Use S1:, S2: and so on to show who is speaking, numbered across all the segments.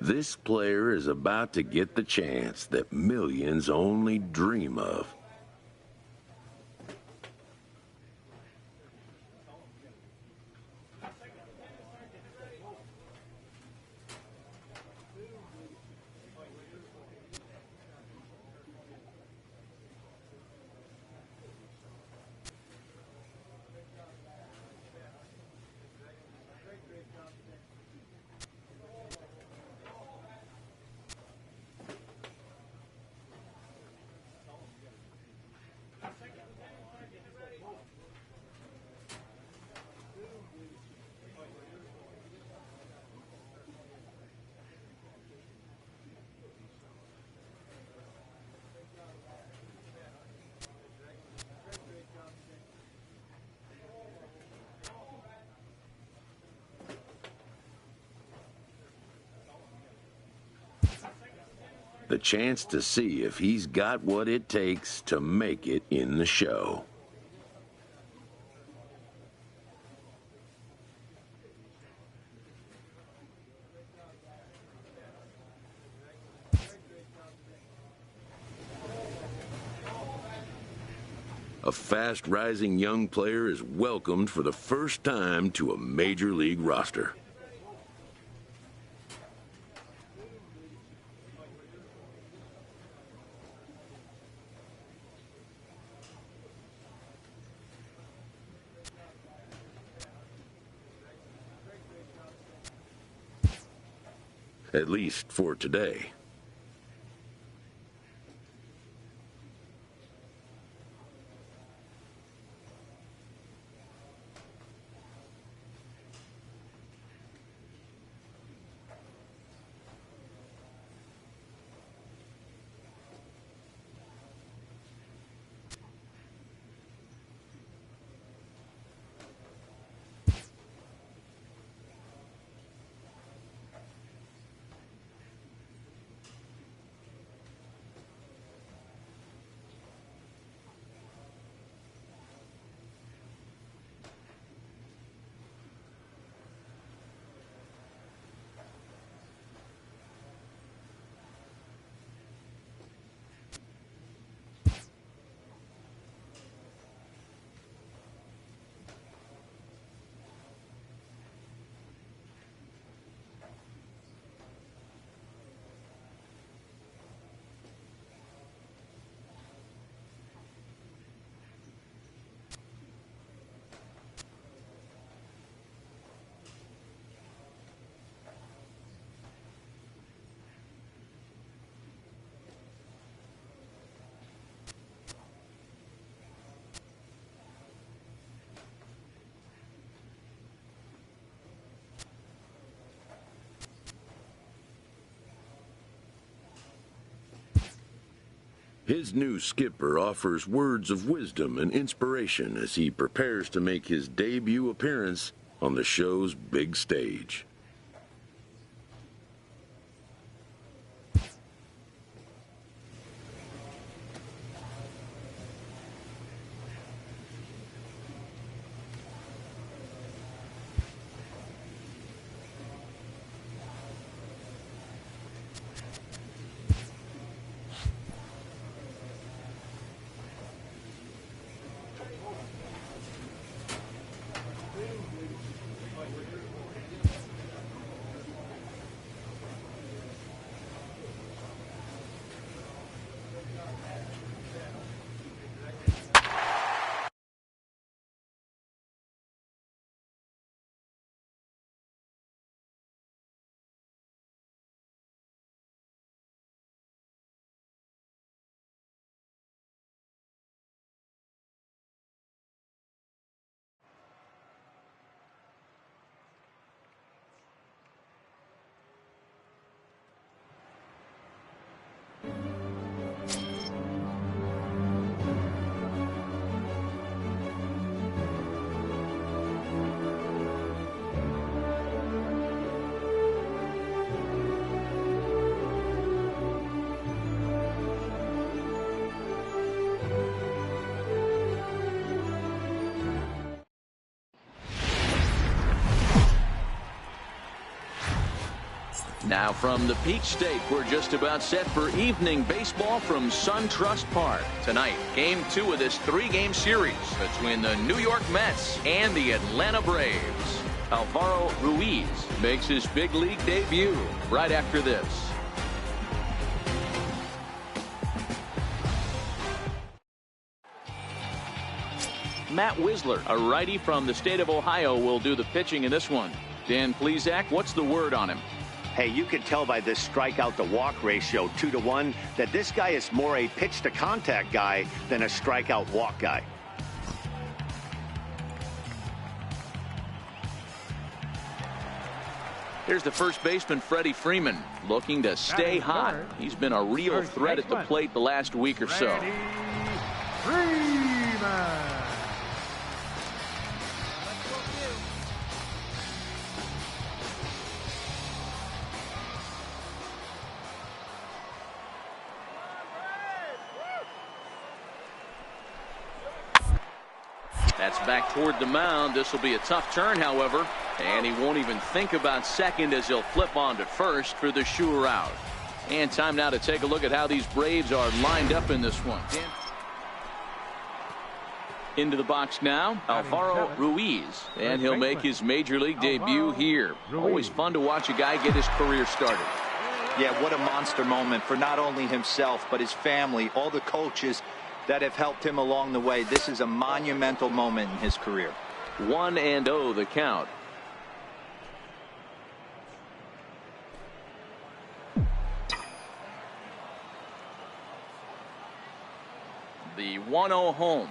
S1: This player is about to get the chance that millions only dream of. The chance to see if he's got what it takes to make it in the show. A fast-rising young player is welcomed for the first time to a major league roster. At least for today. His new skipper offers words of wisdom and inspiration as he prepares to make his debut appearance on the show's big stage.
S2: Now from the Peach State, we're just about set for evening baseball from SunTrust Park. Tonight, Game 2 of this 3-game series between the New York Mets and the Atlanta Braves. Alvaro Ruiz makes his big league debut right after this. Matt Wisler, a righty from the state of Ohio, will do the pitching in this one. Dan Plesac, what's the word on him?
S3: Hey, you can tell by this strikeout to walk ratio 2-to-1 that this guy is more a pitch to contact guy than a strikeout walk guy.
S2: Here's the first baseman, Freddie Freeman, looking to stay hot. He's been a real threat at the plate the last week or so. That's back toward the mound. This will be a tough turn, however, and he won't even think about second as he'll flip on to first for the sure out. And time now to take a look at how these Braves are lined up in this one. Into the box now, Alvaro Ruiz, and he'll make his major league debut here. Always fun to watch a guy get his career started.
S4: Yeah, what a monster moment for not only himself but his family, all the coaches that have helped him along the way. This is a monumental moment in his career.
S2: 1-0 the count. The 1-0 home.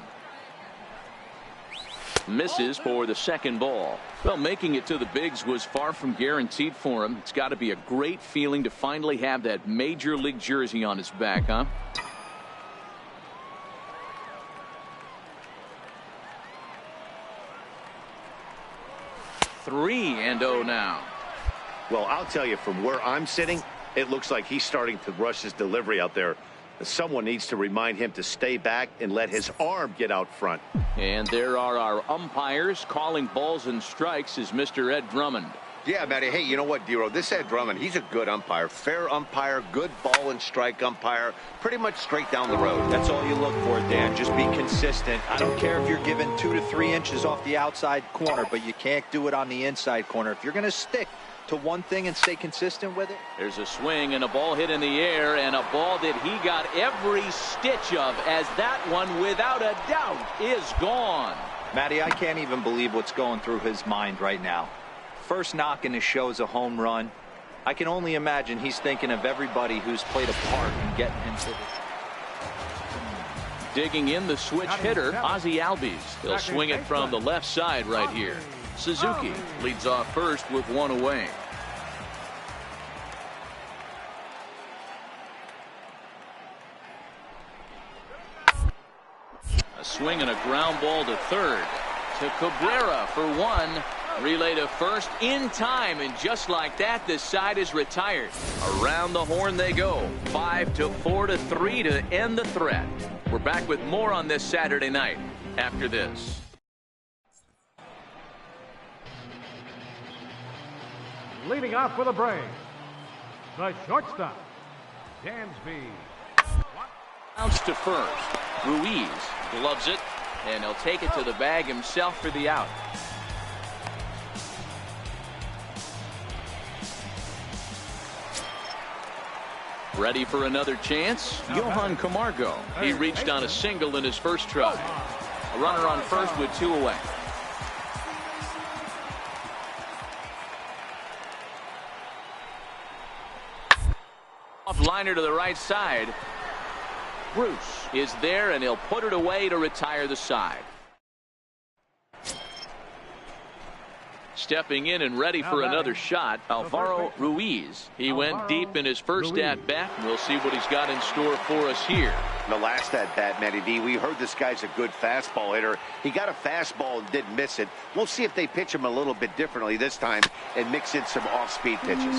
S2: Misses for the second ball. Well, making it to the bigs was far from guaranteed for him. It's got to be a great feeling to finally have that major league jersey on his back, huh? 3-0 now.
S3: Well, I'll tell you, from where I'm sitting, it looks like he's starting to rush his delivery out there. Someone needs to remind him to stay back and let his arm get out front.
S2: And there are our umpires calling balls and strikes is Mr. Ed Drummond.
S5: Yeah, Matty. Hey, you know what, Dero? This Ed Drummond, he's a good umpire. Fair umpire, good ball and strike umpire. Pretty much straight down the road.
S4: That's all you look for, Dan. Just be consistent. I don't care if you're given 2 to 3 inches off the outside corner, but you can't do it on the inside corner. If you're going to stick to one thing and stay consistent with it.
S2: There's a swing and a ball hit in the air, and a ball that he got every stitch of, as that one, without a doubt, is gone.
S4: Matty, I can't even believe what's going through his mind right now. First knock in his show is a home run. I can only imagine he's thinking of everybody who's played a part in getting him to this.
S2: Digging in the switch hitter, Ozzie Albies. He'll swing it from the left side right here. Suzuki leads off first with one away. A swing and a ground ball to third. To Cabrera for one. Relay to first in time, and just like that, this side is retired. Around the horn they go. 5-4 to 3 to end the threat. We're back with more on this Saturday night after this.
S6: Leading off for the Braves, the shortstop, Dansby.
S2: Bounce to first. Ruiz gloves it, and he'll take it to the bag himself for the out. Ready for another chance? Johan Camargo. He reached on a single in his first try. A runner on first with 2 away. Off liner to the right side. Bruce is there, and he'll put it away to retire the side. Stepping in and ready for another shot, Alvaro Ruiz. He went deep in his first at-bat. We'll see what he's got in store for us here.
S3: The last at-bat, Matty D, we heard this guy's a good fastball hitter. He got a fastball and didn't miss it. We'll see if they pitch him a little bit differently this time and mix in some off-speed pitches.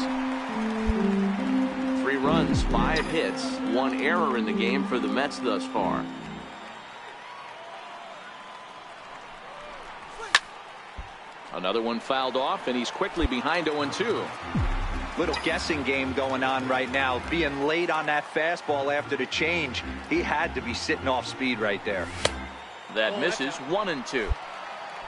S2: 3 runs, 5 hits, 1 error in the game for the Mets thus far. Another one fouled off, and he's quickly behind 0-2.
S4: Little guessing game going on right now. Being late on that fastball after the change. He had to be sitting off speed right there.
S2: That misses 1-2.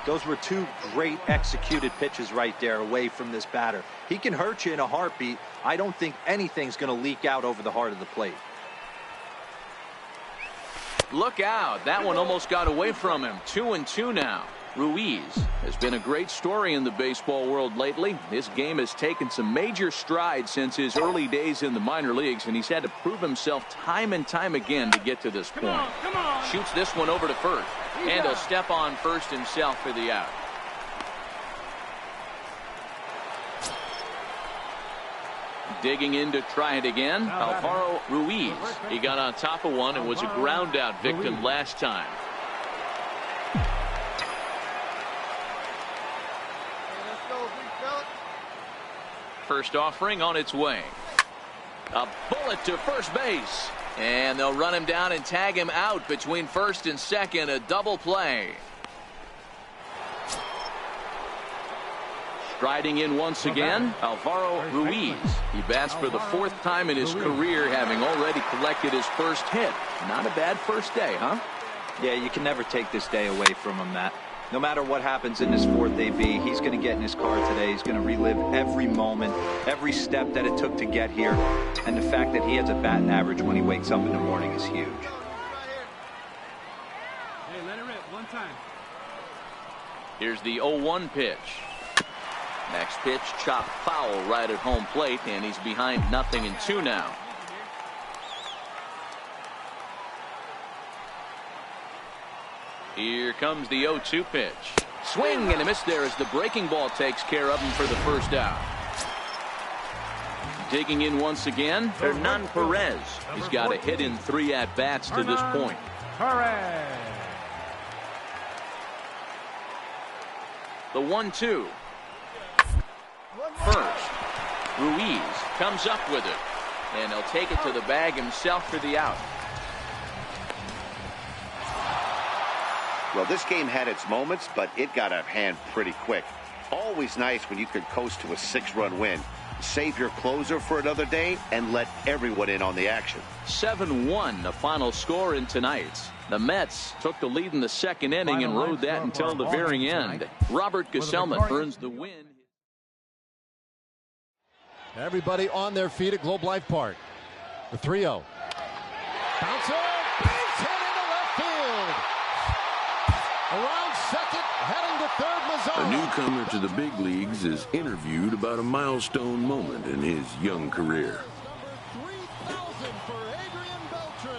S4: Those were two great executed pitches right there away from this batter. He can hurt you in a heartbeat. I don't think anything's going to leak out over the heart of the plate.
S2: Look out. That one almost got away from him. 2-2 now. Ruiz has been a great story in the baseball world lately. His game has taken some major strides since his early days in the minor leagues, and he's had to prove himself time and time again to get to this point.
S6: Come on.
S2: Shoots this one over to first, and he'll step on first himself for the out. Digging in to try it again, Alvaro Ruiz. He got on top of one and was a ground out victim last time. First offering on its way. A bullet to first base. And they'll run him down and tag him out between first and second. A double play. Striding in once again, Alvaro Ruiz. He bats for the 4th time in his career, having already collected his first hit. Not a bad first day, huh?
S4: Yeah, you can never take this day away from him, Matt. No matter what happens in this 4th AB, he's going to get in his car today. He's going to relive every moment, every step that it took to get here. And the fact that he has a batting average when he wakes up in the morning is huge.
S6: Hey, let it rip one time.
S2: Here's the 0-1 pitch. Next pitch, chopped foul right at home plate, and he's behind 0-2 now. Here comes the 0-2 pitch. Swing and a miss there as the breaking ball takes care of him for the first out. Digging in once again, Hernan Perez. He's got a hit in 3 at-bats to this point.
S6: Perez.
S2: The 1-2. First, Ruiz comes up with it, and he'll take it to the bag himself for the out.
S3: Well, this game had its moments, but it got out of hand pretty quick. Always nice when you could coast to a 6-run win. Save your closer for another day and let everyone in on the action.
S2: 7-1 the final score in tonight's. The Mets took the lead in the 2nd inning and rode that until the very end. Robert Gesellman earns the win.
S7: Everybody on their feet at Globe Life Park. The 3-0. Bouncer, base hit into left field. Around second, heading to third, Mazzara.
S1: A newcomer to the big leagues is interviewed about a milestone moment in his young career.
S7: Number 3,000 for Adrian Beltre.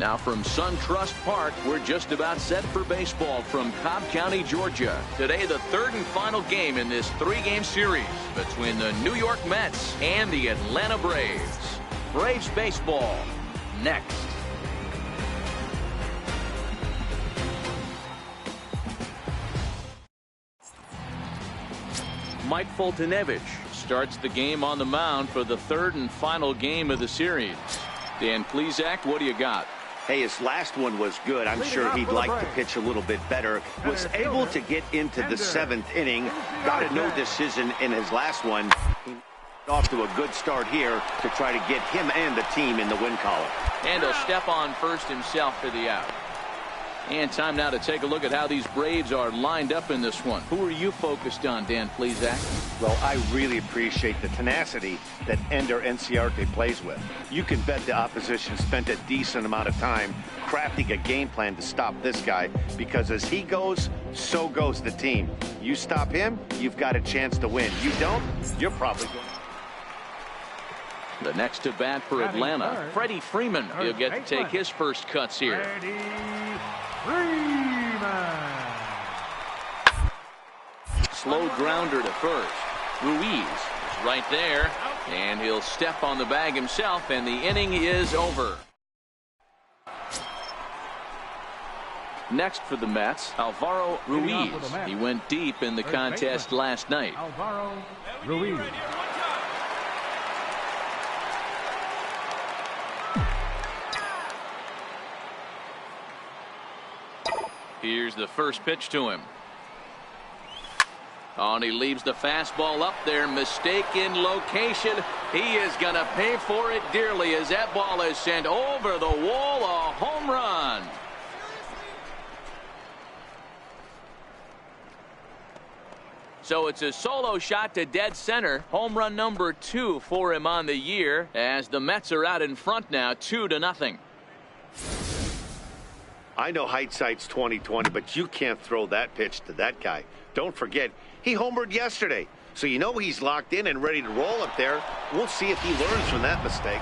S2: Now from SunTrust Park, we're just about set for baseball from Cobb County, Georgia. Today, the third and final game in this three-game series between the New York Mets and the Atlanta Braves. Braves baseball next. Mike Foltynewicz starts the game on the mound for the third and final game of the series. Dan Plesac, what do you got?
S3: Hey, his last one was good. I'm sure he'd like to pitch a little bit better. Was able to get into the seventh inning. Got a no decision in his last one. He off to a good start here to try to get him and the team in the win column.
S2: And he'll step on first himself for the out. And time now to take a look at how these Braves are lined up in this one. Who are you focused on, Dan Plesac?
S3: Well, I really appreciate the tenacity that Ender Enciarte plays with. You can bet the opposition spent a decent amount of time crafting a game plan to stop this guy, because as he goes, so goes the team. You stop him, you've got a chance to win. You don't, you're probably going.
S2: The next to bat for Atlanta, Freddie Freeman. He'll get to take his first cuts here. Slow grounder to first. Ruiz is right there, and he'll step on the bag himself, and the inning is over. Next for the Mets, Alvaro Ruiz. He went deep in the contest last night.
S6: Alvaro Ruiz.
S2: Here's the first pitch to him. Oh, and he leaves the fastball up there. Mistaken location. He is going to pay for it dearly as that ball is sent over the wall. A home run. So it's a solo shot to dead center. Home run number 2 for him on the year, as the Mets are out in front now 2-0.
S3: I know hindsight's 20/20, but you can't throw that pitch to that guy. Don't forget, he homered yesterday, so you know he's locked in and ready to roll up there. We'll see if he learns from that mistake.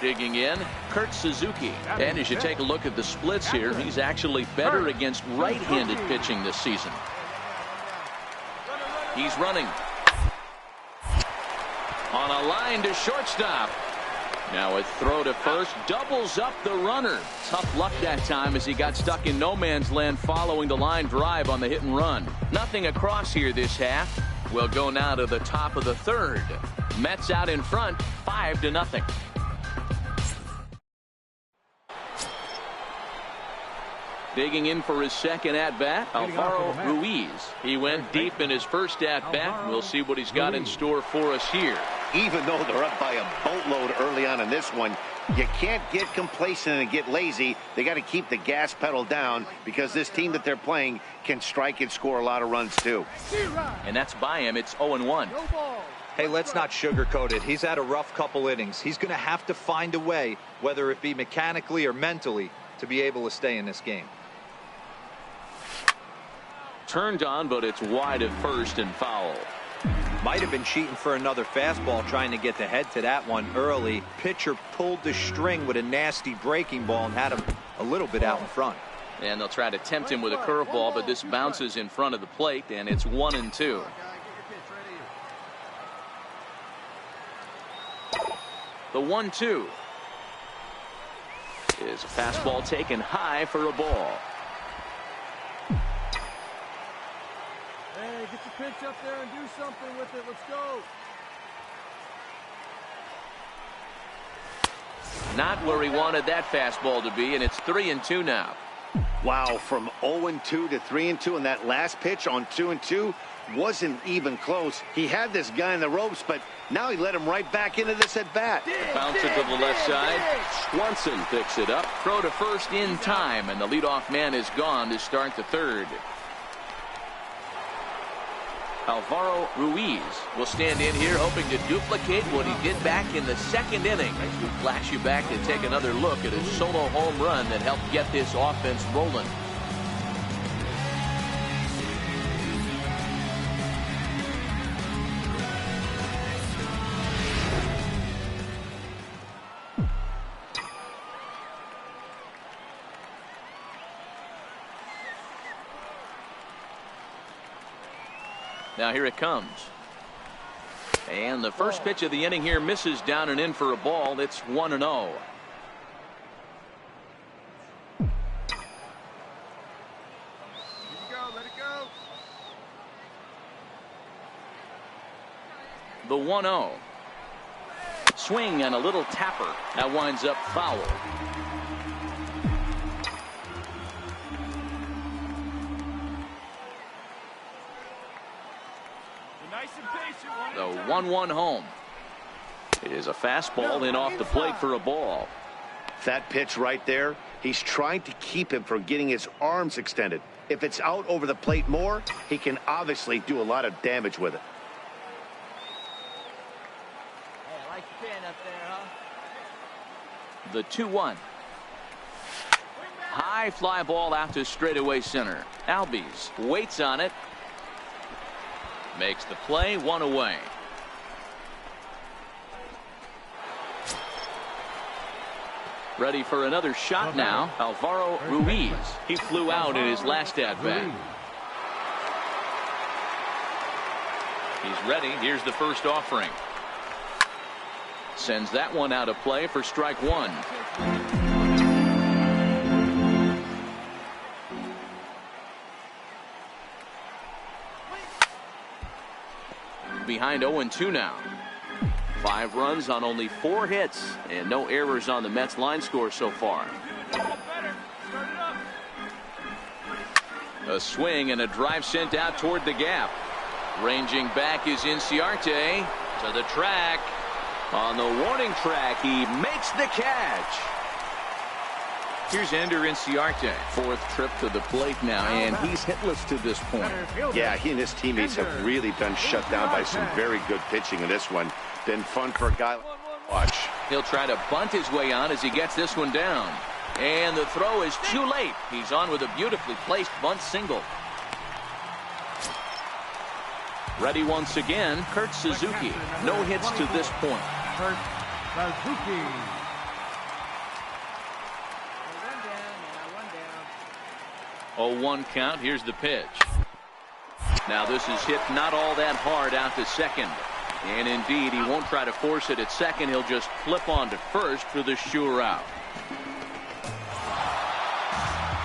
S2: Digging in, Kurt Suzuki. And as you take a look at the splits here, he's actually better against right-handed pitching this season. He's running on a line to shortstop. Now a throw to first doubles up the runner. Tough luck that time as he got stuck in no man's land following the line drive on the hit and run. Nothing across here this half. We'll go now to the top of the third. Mets out in front 5-0. Digging in for his second at-bat, Alvaro Ruiz. He went deep in his first at-bat. We'll see what he's got in store for us here.
S3: Even though they're up by a boatload early on in this one, you can't get complacent and get lazy. They got to keep the gas pedal down, because this team that they're playing can strike and score a lot of runs too.
S2: And that's by him. It's 0-1.
S4: Hey, let's not sugarcoat it. He's had a rough couple innings. He's going to have to find a way, whether it be mechanically or mentally, to be able to stay in this game.
S2: Turned on, but it's wide at first and foul.
S4: Might have been cheating for another fastball, trying to get the head to that one early. Pitcher pulled the string with a nasty breaking ball and had him a little bit out in front.
S2: And they'll try to tempt him with a curveball, but this bounces in front of the plate, and it's 1-2. The 1-2 is a fastball taken high for a ball.
S6: Hey, get your pitch up there and do something with it. Let's go.
S2: Not where he wanted that fastball to be, and it's 3-2 now.
S3: Wow, from 0-2 to 3-2, and that last pitch on 2-2 wasn't even close. He had this guy in the ropes, but now he let him right back into this at bat.
S2: Bounce it to the left side. Swanson picks it up. Throw to first in time, and the leadoff man is gone to start the third. Alvaro Ruiz will stand in here hoping to duplicate what he did back in the second inning. We'll flash you back to take another look at his solo home run that helped get this offense rolling. Now here it comes. And the first pitch of the inning here misses down and in for a ball. It's 1-0.
S6: Let it go.
S2: The 1-0. Swing and a little tapper. That winds up foul. The 1-1 home. It is a fastball in off the plate for a ball.
S3: That pitch right there, he's trying to keep him from getting his arms extended. If it's out over the plate more, he can obviously do a lot of damage with it.
S6: Hey, I like the pin up there, huh?
S2: The 2-1. High fly ball out to straightaway center. Albies waits on it. Makes the play, 1 away. Ready for another shot now. Alvaro Ruiz. He flew out in his last at bat. He's ready. Here's the first offering. Sends that one out of play for strike one. Behind 0-2 now. 5 runs on only 4 hits and no errors on the Mets line score so far. A swing and a drive sent out toward the gap. Ranging back is Inciarte to the track. On the warning track, he makes the catch. Here's Ender Inciarte. 4th trip to the plate now, and he's hitless to this point.
S3: Yeah, he and his teammates have really been shut down by some very good pitching in this one. Been fun for a guy. Watch.
S2: He'll try to bunt his way on as he gets this one down. And the throw is too late. He's on with a beautifully placed bunt single. Ready once again, Kurt Suzuki. No hits to this point.
S6: Kurt Suzuki.
S2: 0-1 count. Here's the pitch. Now this is hit not all that hard out to second. And indeed, he won't try to force it at second. He'll just flip on to first for the sure out.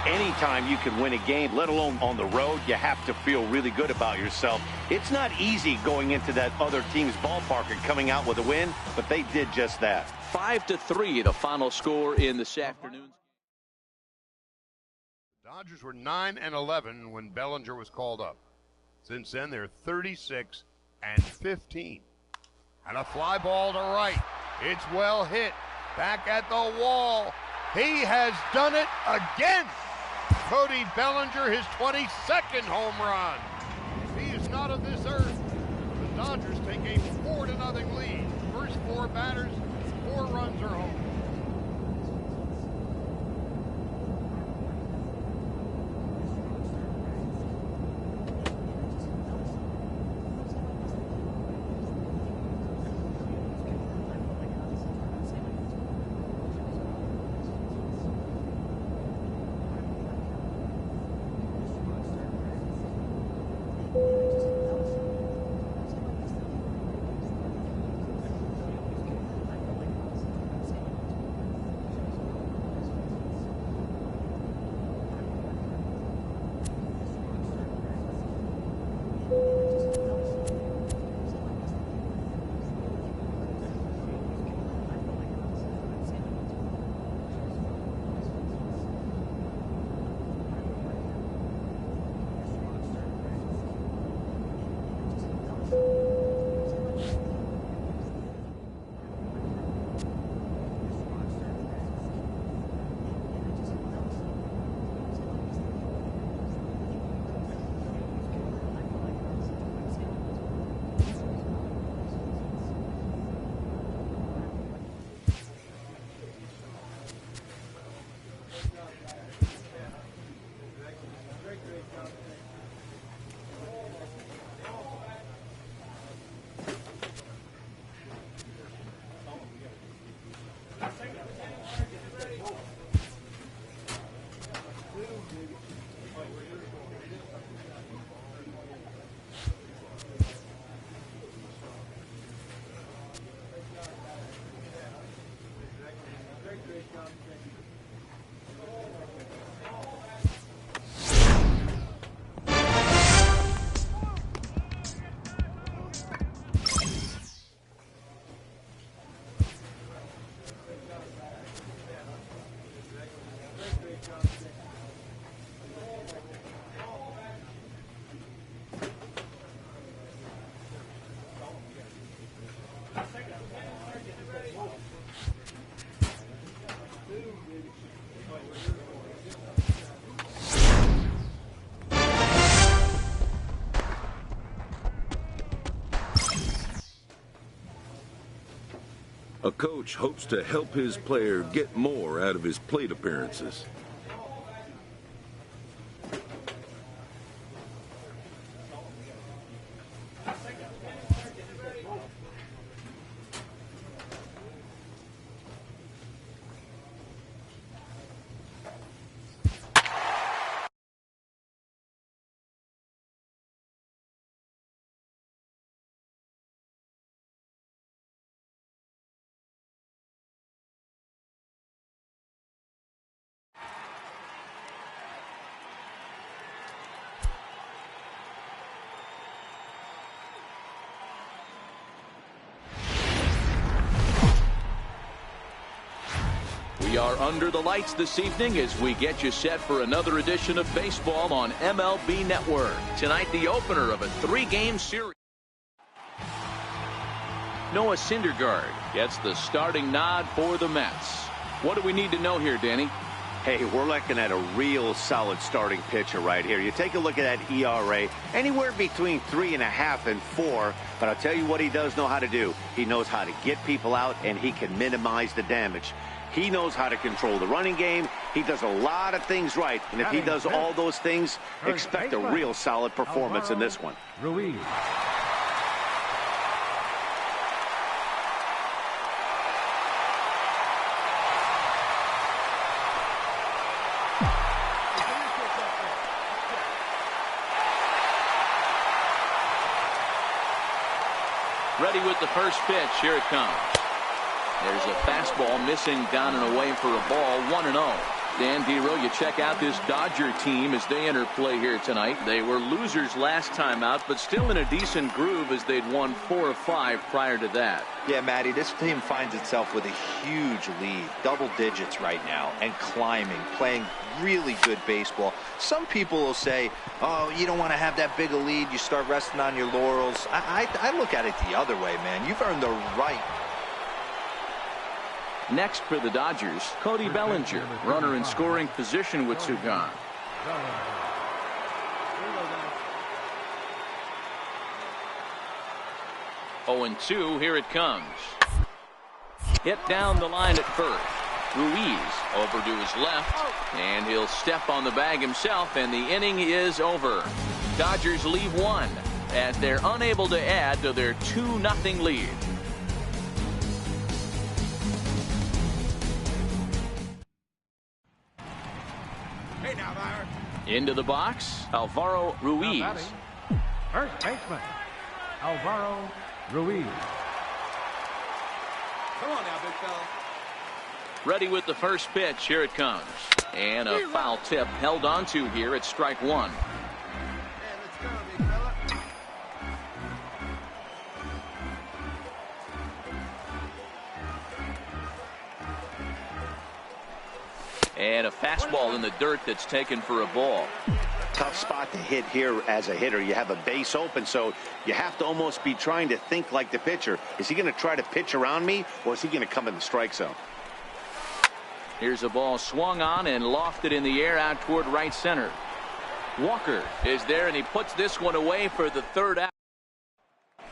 S3: Anytime you can win a game, let alone on the road, you have to feel really good about yourself. It's not easy going into that other team's ballpark and coming out with a win, but they did just that.
S2: 5-3, the final score in this afternoon.
S8: Dodgers were 9-11 when Bellinger was called up. Since then, they're 36-15. And a fly ball to right. It's well hit. Back at the wall. He has done it again. Cody Bellinger, his 22nd home run. He is not of this earth. The Dodgers take a 4-0 lead. First 4 batters, 4 runs are home.
S1: A coach hopes to help his player get more out of his plate appearances.
S2: We are under the lights this evening as we get you set for another edition of baseball on MLB Network. Tonight, the opener of a 3-game series. Noah Syndergaard gets the starting nod for the Mets. What do we need to know here, Danny?
S3: Hey, we're looking at a real solid starting pitcher right here. You take a look at that ERA, anywhere between 3.5 and 4. But I'll tell you what he does know how to do. He knows how to get people out, and he can minimize the damage. He knows how to control the running game. He does a lot of things right. And if he does all those things, expect a real solid performance in this one.
S6: Ruiz.
S2: Ready with the first pitch. Here it comes. There's a fastball missing down and away for a ball. 1-0. Dan Dero, you check out this Dodger team as they enter play here tonight. They were losers last time out, but still in a decent groove as they'd won 4 of 5 prior to that.
S4: Yeah, Matty, this team finds itself with a huge lead, double digits right now, and climbing, playing really good baseball. Some people will say, oh, you don't want to have that big a lead. You start resting on your laurels. I look at it the other way, man. You've earned the right.
S2: Next for the Dodgers, Cody Bellinger, runner in scoring position with 2 gone. 0-2, here it comes. Hit down the line at first. Ruiz over to his left, and he'll step on the bag himself, and the inning is over. Dodgers leave 1 as they're unable to add to their 2-0 lead. Into the box, Alvaro Ruiz.
S6: First baseman, Alvaro Ruiz.
S9: Come on now, big fella.
S2: Ready with the first pitch. Here it comes. And a foul tip held onto here at strike 1.
S9: Let's go, big fella.
S2: And a fastball in the dirt that's taken for a ball.
S3: Tough spot to hit here as a hitter. You have a base open, so you have to almost be trying to think like the pitcher. Is he going to try to pitch around me, or is he going to come in the strike zone?
S2: Here's a ball swung on and lofted in the air out toward right center. Walker is there, and he puts this one away for the 3rd out.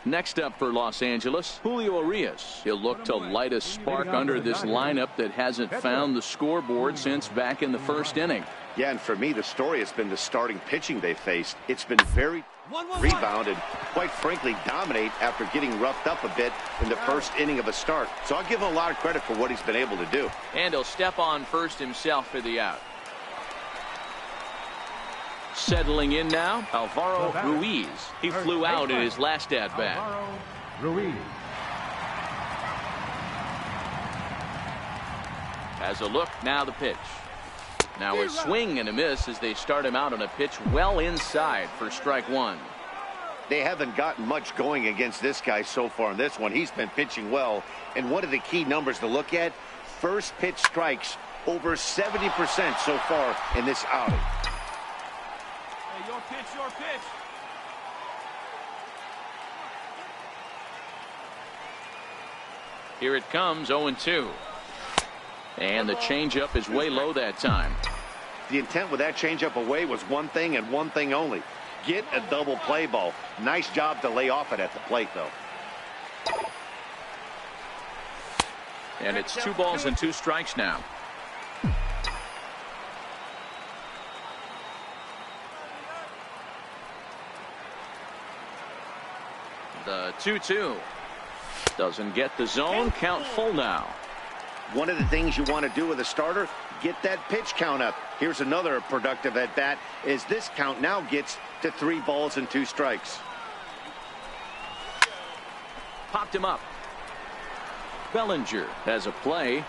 S2: Next up for Los Angeles, Julio Urias. He'll look to light a spark under this lineup that hasn't found the scoreboard since back in the 1st inning.
S3: Yeah, and for me, the story has been the starting pitching they faced. It's been very rebound and, quite frankly, dominate after getting roughed up a bit in the 1st inning of a start. So I'll give him a lot of credit for what he's been able to do.
S2: And he'll step on first himself for the out. Settling in now, Alvaro Ruiz. He flew out in his last at-bat.
S6: Ruiz.
S2: Has a look, now the pitch. Now a swing and a miss as they start him out on a pitch well inside for strike one.
S3: They haven't gotten much going against this guy so far in this one. He's been pitching well. And one of the key numbers to look at, first pitch strikes over 70% so far in this outing.
S9: Hey, your pitch, your pitch.
S2: Here it comes, 0-2. And the changeup is way low that time.
S3: The intent with that changeup away was one thing and one thing only. Get a double play ball. Nice job to lay off it at the plate, though.
S2: And it's 2 balls and 2 strikes now. The 2-2. Doesn't get the zone. Count full now.
S3: One of the things you want to do with a starter, get that pitch count up. Here's another productive at bat as this count now gets to 3 balls and 2 strikes.
S2: Popped him up. Bellinger has a play.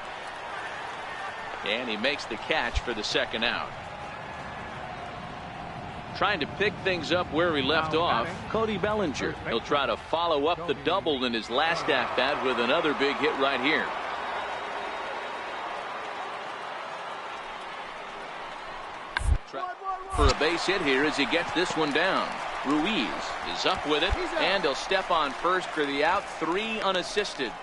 S2: And he makes the catch for the second out. Trying to pick things up where he left off, Cody Bellinger. He'll try to follow up the double in his last at-bat with another big hit right here. For a base hit here as he gets this one down. Ruiz is up with it, and he'll step on first for the out. 3 unassisted.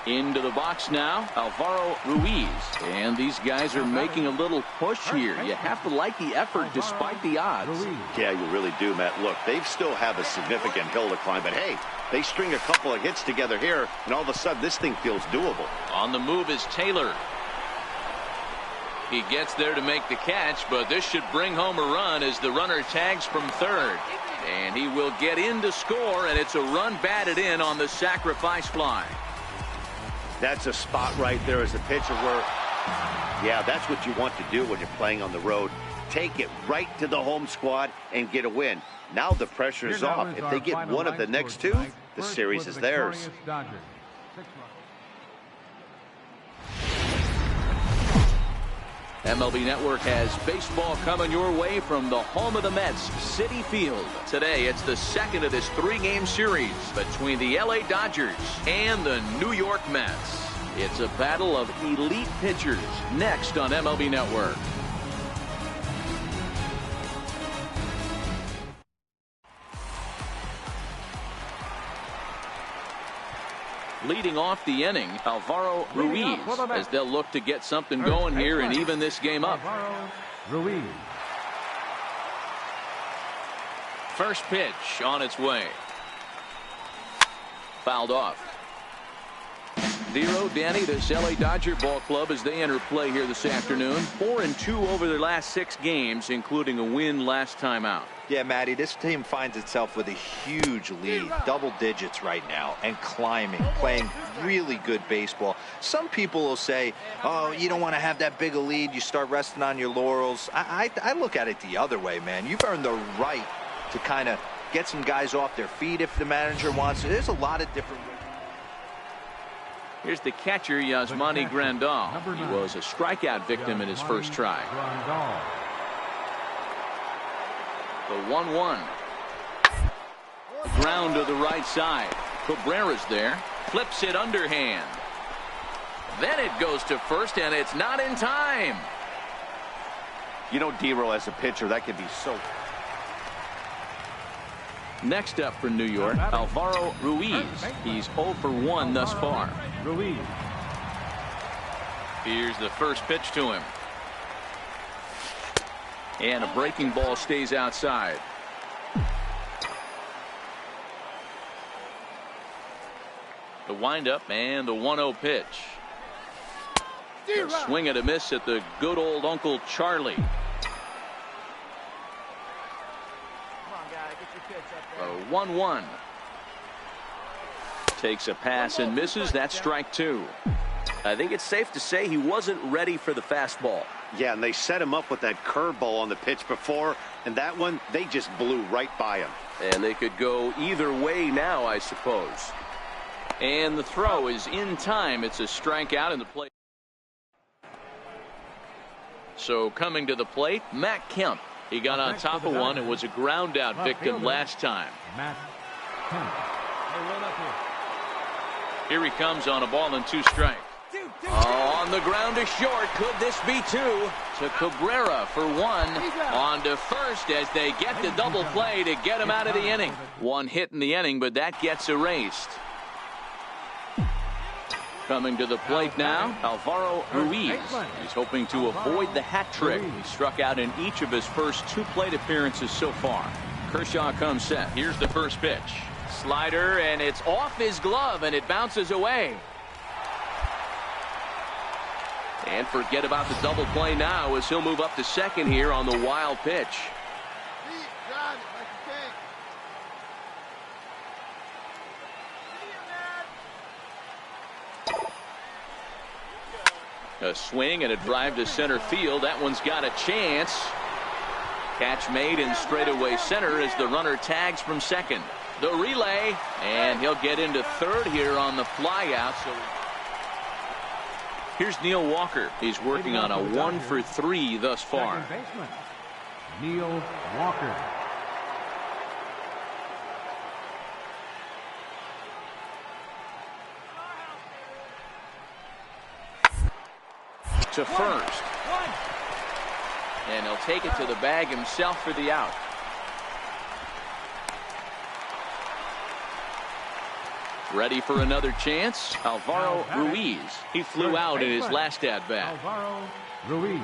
S2: Into the box now, Alvaro Ruiz. And these guys are making a little push here. You have to like the effort despite the odds.
S3: Yeah, you really do, Matt. Look, they still have a significant hill to climb, but hey, they string a couple of hits together here, and all of a sudden this thing feels doable.
S2: On the move is Taylor. He gets there to make the catch, but this should bring home a run as the runner tags from third. And he will get in to score, and it's a run batted in on the sacrifice fly.
S3: That's a spot right there as a pitcher where, yeah, that's what you want to do when you're playing on the road. Take it right to the home squad and get a win. Now the pressure is off. If they get one of the next 2, the series is theirs.
S2: MLB Network has baseball coming your way from the home of the Mets, Citi Field. Today, it's the second of this 3-game series between the LA Dodgers and the New York Mets. It's a battle of elite pitchers next on MLB Network. Leading off the inning, Alvaro Ruiz, as they'll look to get something going here and even this game up.
S6: Ruiz.
S2: First pitch on its way. Fouled off. 0, Danny, this LA Dodger ball club as they enter play here this afternoon. 4-2 over their last 6 games, including a win last time out.
S4: Yeah, Matty, this team finds itself with a huge lead, double digits right now, and climbing, playing really good baseball. Some people will say, oh, you don't want to have that big a lead, you start resting on your laurels. I look at it the other way, man. You've earned the right to kind of get some guys off their feet if the manager wants to. There's a lot of different ways.
S2: Here's the catcher, Yasmani Grandal. He was a strikeout victim in his first try. The 1-1. Ground to the right side. Cabrera's there. Flips it underhand. Then it goes to first, and it's not in time.
S3: You know, D-Roll, as a pitcher, that can be so.
S2: Next up for New York, Alvaro Ruiz. He's 0 for 1 thus far.
S6: Ruiz.
S2: Here's the first pitch to him. And a breaking ball stays outside. The windup and the 1-0 pitch. A swing and a miss at the good old Uncle Charlie. A 1-1. Takes a pass and misses. That's strike 2. I think it's safe to say he wasn't ready for the fastball.
S3: Yeah, and they set him up with that curveball on the pitch before, and that one, they just blew right by him.
S2: And they could go either way now, I suppose. And the throw is in time. It's a strikeout in the play. So coming to the plate, Matt Kemp. He got on top of one and was a ground out victim last time.
S6: Matt Kemp.
S2: Here he comes on a ball and 2 strikes. On the ground to short. Could this be 2? To Cabrera for 1. On to first as they get the double play to get him out of the inning. 1 hit in the inning, but that gets erased. Coming to the plate now, Alvaro Ruiz. He's hoping to avoid the hat trick. He struck out in each of his first 2 plate appearances so far. Kershaw comes set. Here's the first pitch. Slider, and it's off his glove, and it bounces away. And forget about the double play now as he'll move up to second here on the wild pitch. A swing and a drive to center field. That one's got a chance. Catch made in straightaway center as the runner tags from second. The relay, and he'll get into third here on the flyout. So here's Neil Walker. He's working on a 1 for 3 thus far.
S6: Second baseman, Neil Walker.
S2: To first. And he'll take it to the bag himself for the out. Ready for another chance? Alvaro Ruiz. He flew out in his last at-bat.
S6: Alvaro Ruiz.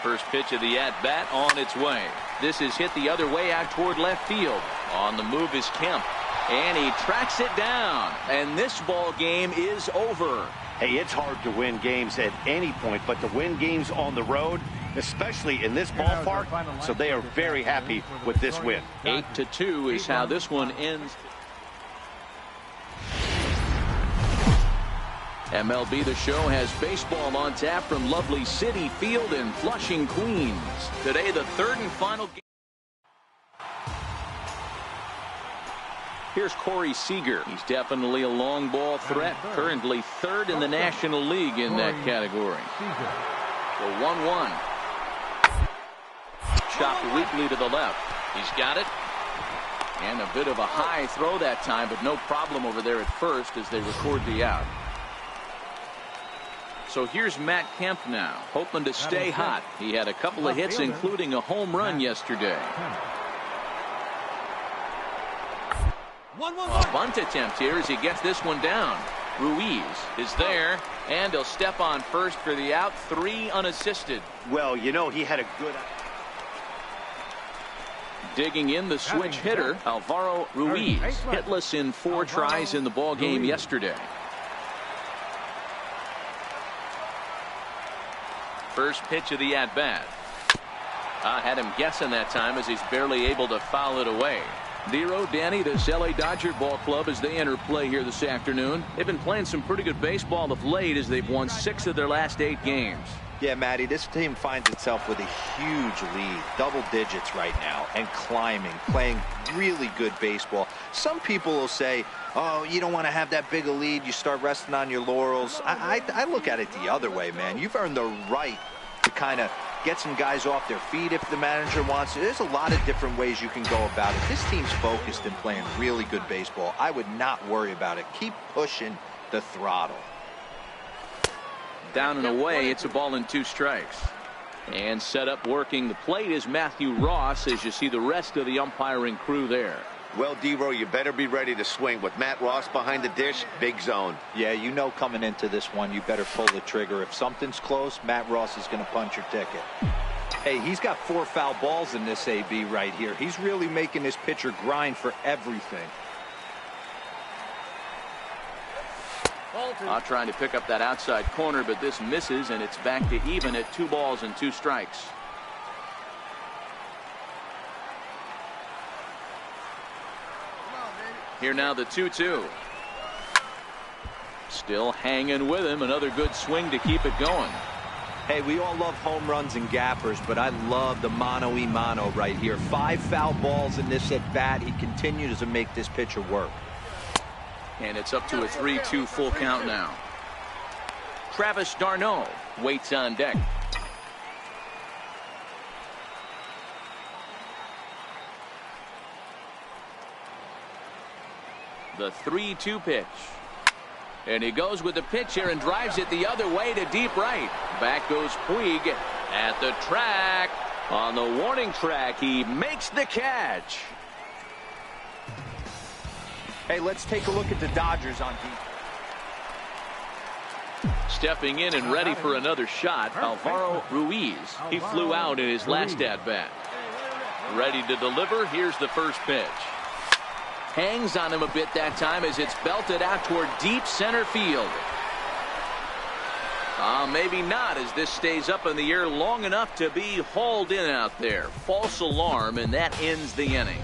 S2: First pitch of the at-bat on its way. This is hit the other way out toward left field. On the move is Kemp. And he tracks it down. And this ball game is over.
S3: Hey, it's hard to win games at any point, but to win games on the road, especially in this ballpark, so they are very happy with this win.
S2: 8-2 is how this one ends. MLB The Show has baseball on tap from lovely Citi Field in Flushing, Queens. Today, the 3rd and final game. Here's Corey Seager. He's definitely a long ball threat. Currently 3rd in the National League in that category. The 1-1. Chopped weakly to the left. He's got it. And a bit of a high throw that time, but no problem over there at first as they record the out. So here's Matt Kemp now, hoping to stay hot. He had a couple of hits, including a home run yesterday. A bunt attempt here as he gets this one down. Ruiz is there, and he'll step on first for the out. 3 unassisted.
S3: Well, you know, he had a good...
S2: Digging in the switch hitter, Alvaro Ruiz, hitless in 4 tries in the ball game yesterday. First pitch of the at-bat. Had him guessing that time as he's barely able to foul it away. Dero, Danny, this LA Dodger ball club as they enter play here this afternoon. They've been playing some pretty good baseball of late as they've won 6 of their last 8 games.
S4: Yeah, Matty, this team finds itself with a huge lead, double digits right now, and climbing, playing really good baseball. Some people will say, oh, you don't want to have that big a lead, you start resting on your laurels. I look at it the other way, man. You've earned the right to kind of get some guys off their feet if the manager wants to. There's a lot of different ways you can go about it. This team's focused and playing really good baseball. I would not worry about it. Keep pushing the throttle.
S2: Down and away, it's a ball and 2 strikes. And set up working the plate is Matthew Ross as you see the rest of the umpiring crew there.
S5: Well, D-Row, you better be ready to swing. With Matt Ross behind the dish, big zone.
S4: Yeah, you know coming into this one, you better pull the trigger. If something's close, Matt Ross is going to punch your ticket. Hey, he's got 4 foul balls in this AB right here. He's really making this pitcher grind for everything.
S2: Trying to pick up that outside corner, but this misses, and it's back to even at 2 balls and 2 strikes. Here now the 2-2. Still hanging with him. Another good swing to keep it going.
S4: Hey, we all love home runs and gappers, but I love the mano-y-mano right here. 5 foul balls in this at-bat. He continues to make this pitcher work.
S2: And it's up to a 3-2 full count now. Travis d'Arnaud waits on deck. The 3-2 pitch. And he goes with the pitch here and drives it the other way to deep right. Back goes Puig at the track. On the warning track, he makes the catch.
S4: Hey, let's take a look at the Dodgers on defense.
S2: Stepping in and ready for another shot, Alvaro Ruiz. He flew out in his last at-bat. Ready to deliver. Here's the first pitch. Hangs on him a bit that time as it's belted out toward deep center field. Maybe not, as this stays up in the air long enough to be hauled in out there. False alarm, and that ends the inning.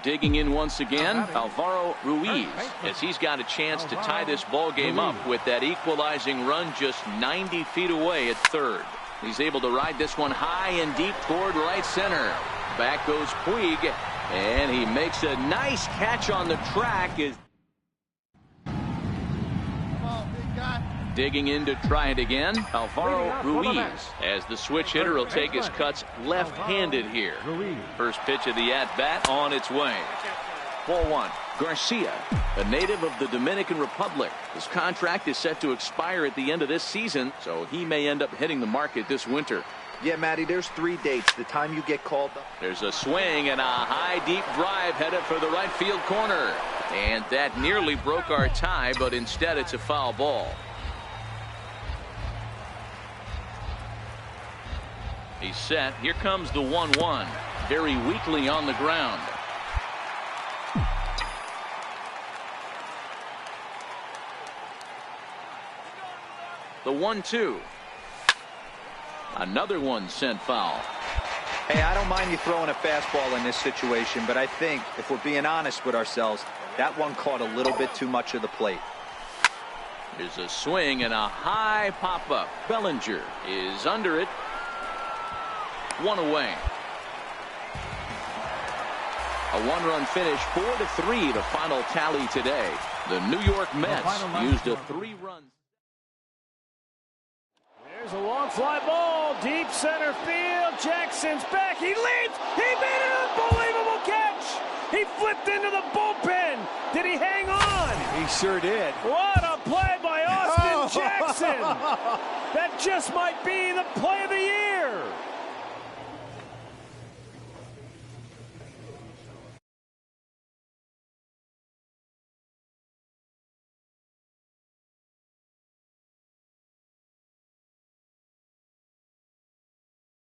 S2: Digging in once again, Alvaro Ruiz, as he's got a chance to tie this ball game up with that equalizing run just 90 feet away at third. He's able to ride this one high and deep toward right center. Back goes Puig, and he makes a nice catch on the track. Digging in to try it again, Alvaro Ruiz, as the switch hitter will take his cuts left-handed here. First pitch of the at-bat on its way. Ball one. Garcia, a native of the Dominican Republic. His contract is set to expire at the end of this season, so he may end up hitting the market this winter.
S4: Yeah, Matty, there's 3 dates. The time you get called up.
S2: There's a swing and a high, deep drive headed for the right field corner. And that nearly broke our tie, but instead it's a foul ball. He's set. Here comes the 1-1. Very weakly on the ground. The 1-2. Another one sent foul.
S4: Hey, I don't mind you throwing a fastball in this situation, but I think, if we're being honest with ourselves, that one caught a little bit too much of the plate.
S2: There's a swing and a high pop-up. Bellinger is under it. One away. A one-run finish, 4-3, the final tally today. The New York Mets used a 3-run.
S10: There's a long fly ball, deep center field. Jackson's back. He leads. He made an unbelievable catch. He flipped into the bullpen. Did he hang on?
S11: He sure did.
S10: What a play by Austin Jackson. That just might be the play of the year.